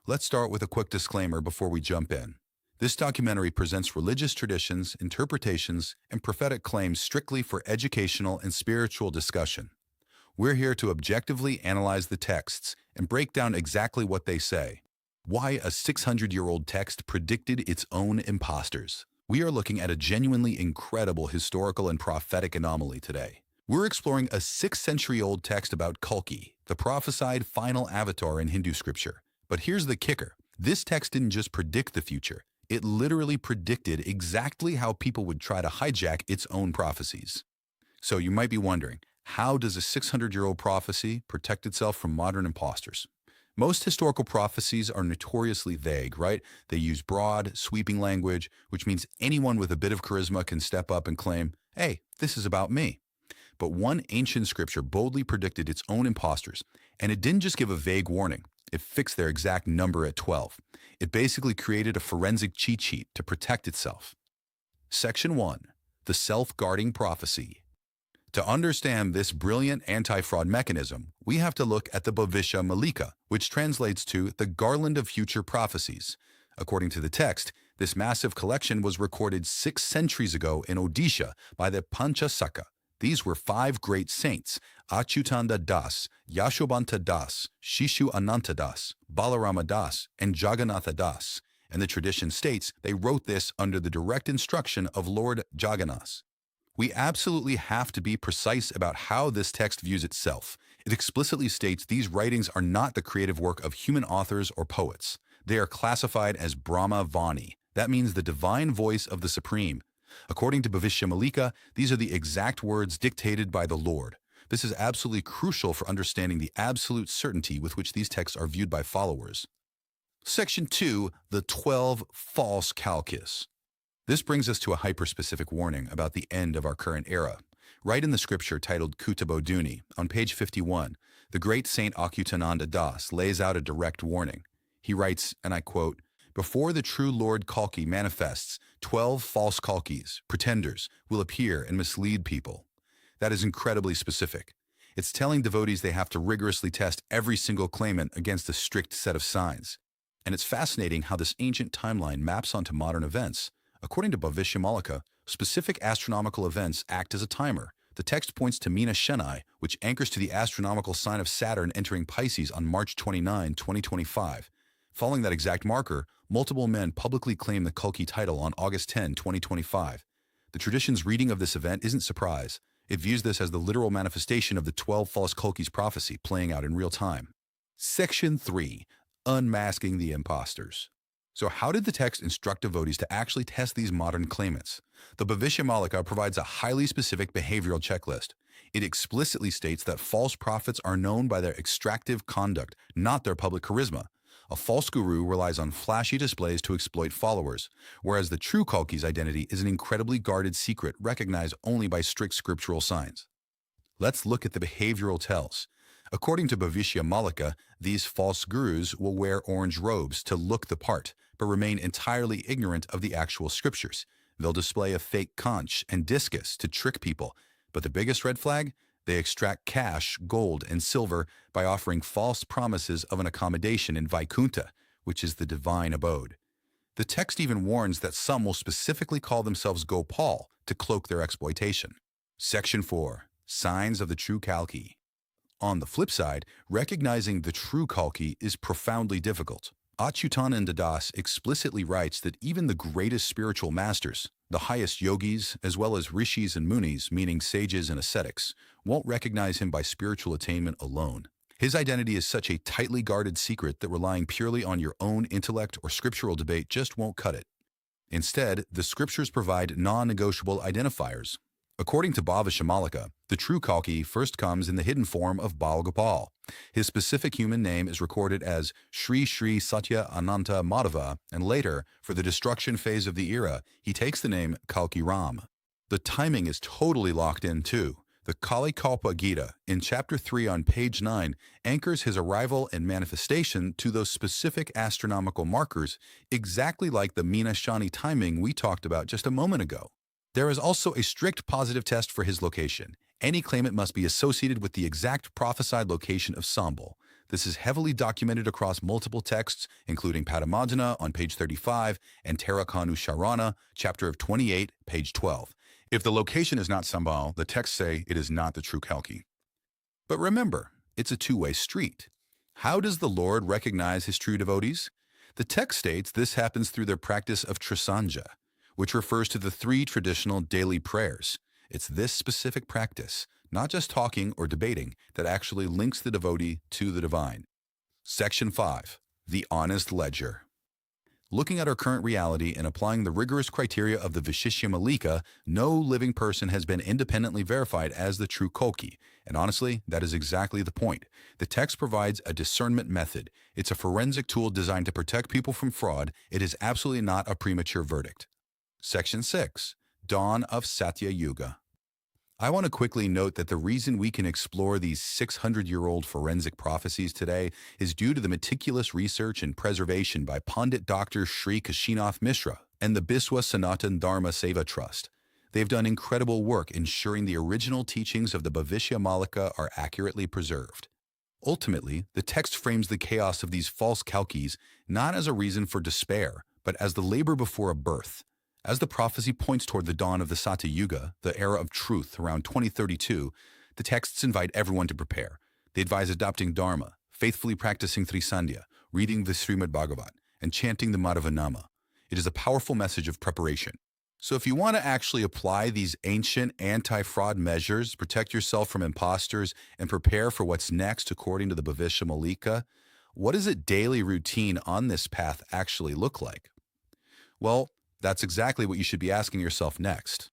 Let's start with a quick disclaimer before we jump in. This documentary presents religious traditions, interpretations, and prophetic claims strictly for educational and spiritual discussion. We're here to objectively analyze the texts and break down exactly what they say. Why a 600-year-old text predicted its own impostors. We are looking at a genuinely incredible historical and prophetic anomaly today. We're exploring a 6th-century-old text about Kalki, the prophesied final avatar in Hindu scripture. But here's the kicker. This text didn't just predict the future. It literally predicted exactly how people would try to hijack its own prophecies. So you might be wondering, how does a 600-year-old prophecy protect itself from modern impostors? Most historical prophecies are notoriously vague, right? They use broad, sweeping language, which means anyone with a bit of charisma can step up and claim, hey, this is about me. But one ancient scripture boldly predicted its own impostors, and it didn't just give a vague warning. It fixed their exact number at 12. It basically created a forensic cheat sheet to protect itself. Section 1. The Self-Guarding Prophecy. To understand this brilliant anti-fraud mechanism, we have to look at the Bhavishya Malika, which translates to the Garland of Future Prophecies. According to the text, this massive collection was recorded 6 centuries ago in Odisha by the Panchasakha. These were 5 great saints, Achyutananda Das, Yashobanta Das, Shishu Ananta Das, Balarama Das, and Jagannath Das. And the tradition states they wrote this under the direct instruction of Lord Jagannath. We absolutely have to be precise about how this text views itself. It explicitly states these writings are not the creative work of human authors or poets. They are classified as Brahma Vani. That means the divine voice of the Supreme. According to Bhavishya Malika, these are the exact words dictated by the Lord. This is absolutely crucial for understanding the absolute certainty with which these texts are viewed by followers. Section 2. The 12 False Kalkis. This brings us to a hyper-specific warning about the end of our current era. Right in the scripture titled Kuta Bodhuni, on page 51, the great Saint Achyutananda Das lays out a direct warning. He writes, and I quote, "Before the true Lord Kalki manifests, 12 false Kalkis, pretenders, will appear and mislead people." That is incredibly specific. It's telling devotees they have to rigorously test every single claimant against a strict set of signs. And it's fascinating how this ancient timeline maps onto modern events. According to Bhavishya Malika, specific astronomical events act as a timer. The text points to Mina Sheni, which anchors to the astronomical sign of Saturn entering Pisces on March 29, 2025. Following that exact marker, multiple men publicly claim the Kalki title on August 10, 2025. The tradition's reading of this event isn't surprise. It views this as the literal manifestation of the 12 false Kalki's prophecy playing out in real time. Section 3. Unmasking the Impostors. So how did the text instruct devotees to actually test these modern claimants? The Bhavishya Malika provides a highly specific behavioral checklist. It explicitly states that false prophets are known by their extractive conduct, not their public charisma. A false guru relies on flashy displays to exploit followers, whereas the true Kalki's identity is an incredibly guarded secret recognized only by strict scriptural signs. Let's look at the behavioral tells. According to Bhavishya Malika, these false gurus will wear orange robes to look the part, but remain entirely ignorant of the actual scriptures. They'll display a fake conch and discus to trick people. But the biggest red flag? They extract cash, gold, and silver by offering false promises of an accommodation in Vaikuntha, which is the divine abode. The text even warns that some will specifically call themselves Gopal to cloak their exploitation. Section 4. Signs of the True Kalki. On the flip side, recognizing the true Kalki is profoundly difficult. Achyutananda Das explicitly writes that even the greatest spiritual masters, the highest yogis, as well as rishis and munis, meaning sages and ascetics, won't recognize him by spiritual attainment alone. His identity is such a tightly guarded secret that relying purely on your own intellect or scriptural debate just won't cut it. Instead, the scriptures provide non-negotiable identifiers. According to Bhavishya Malika, the true Kalki first comes in the hidden form of Bal Gopal. His specific human name is recorded as Sri Sri Satya Ananta Madhava, and later, for the destruction phase of the era, he takes the name Kalki Ram. The timing is totally locked in too. The Kali Kalpa Gita, in chapter 3 on page 9, anchors his arrival and manifestation to those specific astronomical markers, exactly like the Mina Sheni timing we talked about just a moment ago. There is also a strict positive test for his location. Any claimant must be associated with the exact prophesied location of Sambal. This is heavily documented across multiple texts, including Padamajana on page 35 and Tarakanu Sharana, chapter of 28, page 12. If the location is not Sambal, the texts say it is not the true Kalki. But remember, it's a two-way street. How does the Lord recognize his true devotees? The text states this happens through their practice of Trisanja, which refers to the 3 traditional daily prayers. It's this specific practice, not just talking or debating, that actually links the devotee to the divine. Section 5. The Honest Ledger. Looking at our current reality and applying the rigorous criteria of the Bhavishya Malika, no living person has been independently verified as the true Kalki. And honestly, that is exactly the point. The text provides a discernment method. It's a forensic tool designed to protect people from fraud. It is absolutely not a premature verdict. Section 6. Dawn of Satya Yuga. I want to quickly note that the reason we can explore these 600-year-old forensic prophecies today is due to the meticulous research and preservation by Pandit Dr. Sri Kashinath Mishra and the Biswa Sanatan Dharma Seva Trust. They've done incredible work ensuring the original teachings of the Bhavishya Malika are accurately preserved. Ultimately, the text frames the chaos of these false Kalkis not as a reason for despair, but as the labor before a birth. As the prophecy points toward the dawn of the Satya Yuga, the era of truth around 2032, the texts invite everyone to prepare. They advise adopting Dharma, faithfully practicing Trisandhya, reading the Srimad Bhagavat, and chanting the Madhavanama. It is a powerful message of preparation. So if you want to actually apply these ancient anti-fraud measures, protect yourself from impostors, and prepare for what's next according to the Bhavishya Malika, what does a daily routine on this path actually look like? Well, that's exactly what you should be asking yourself next.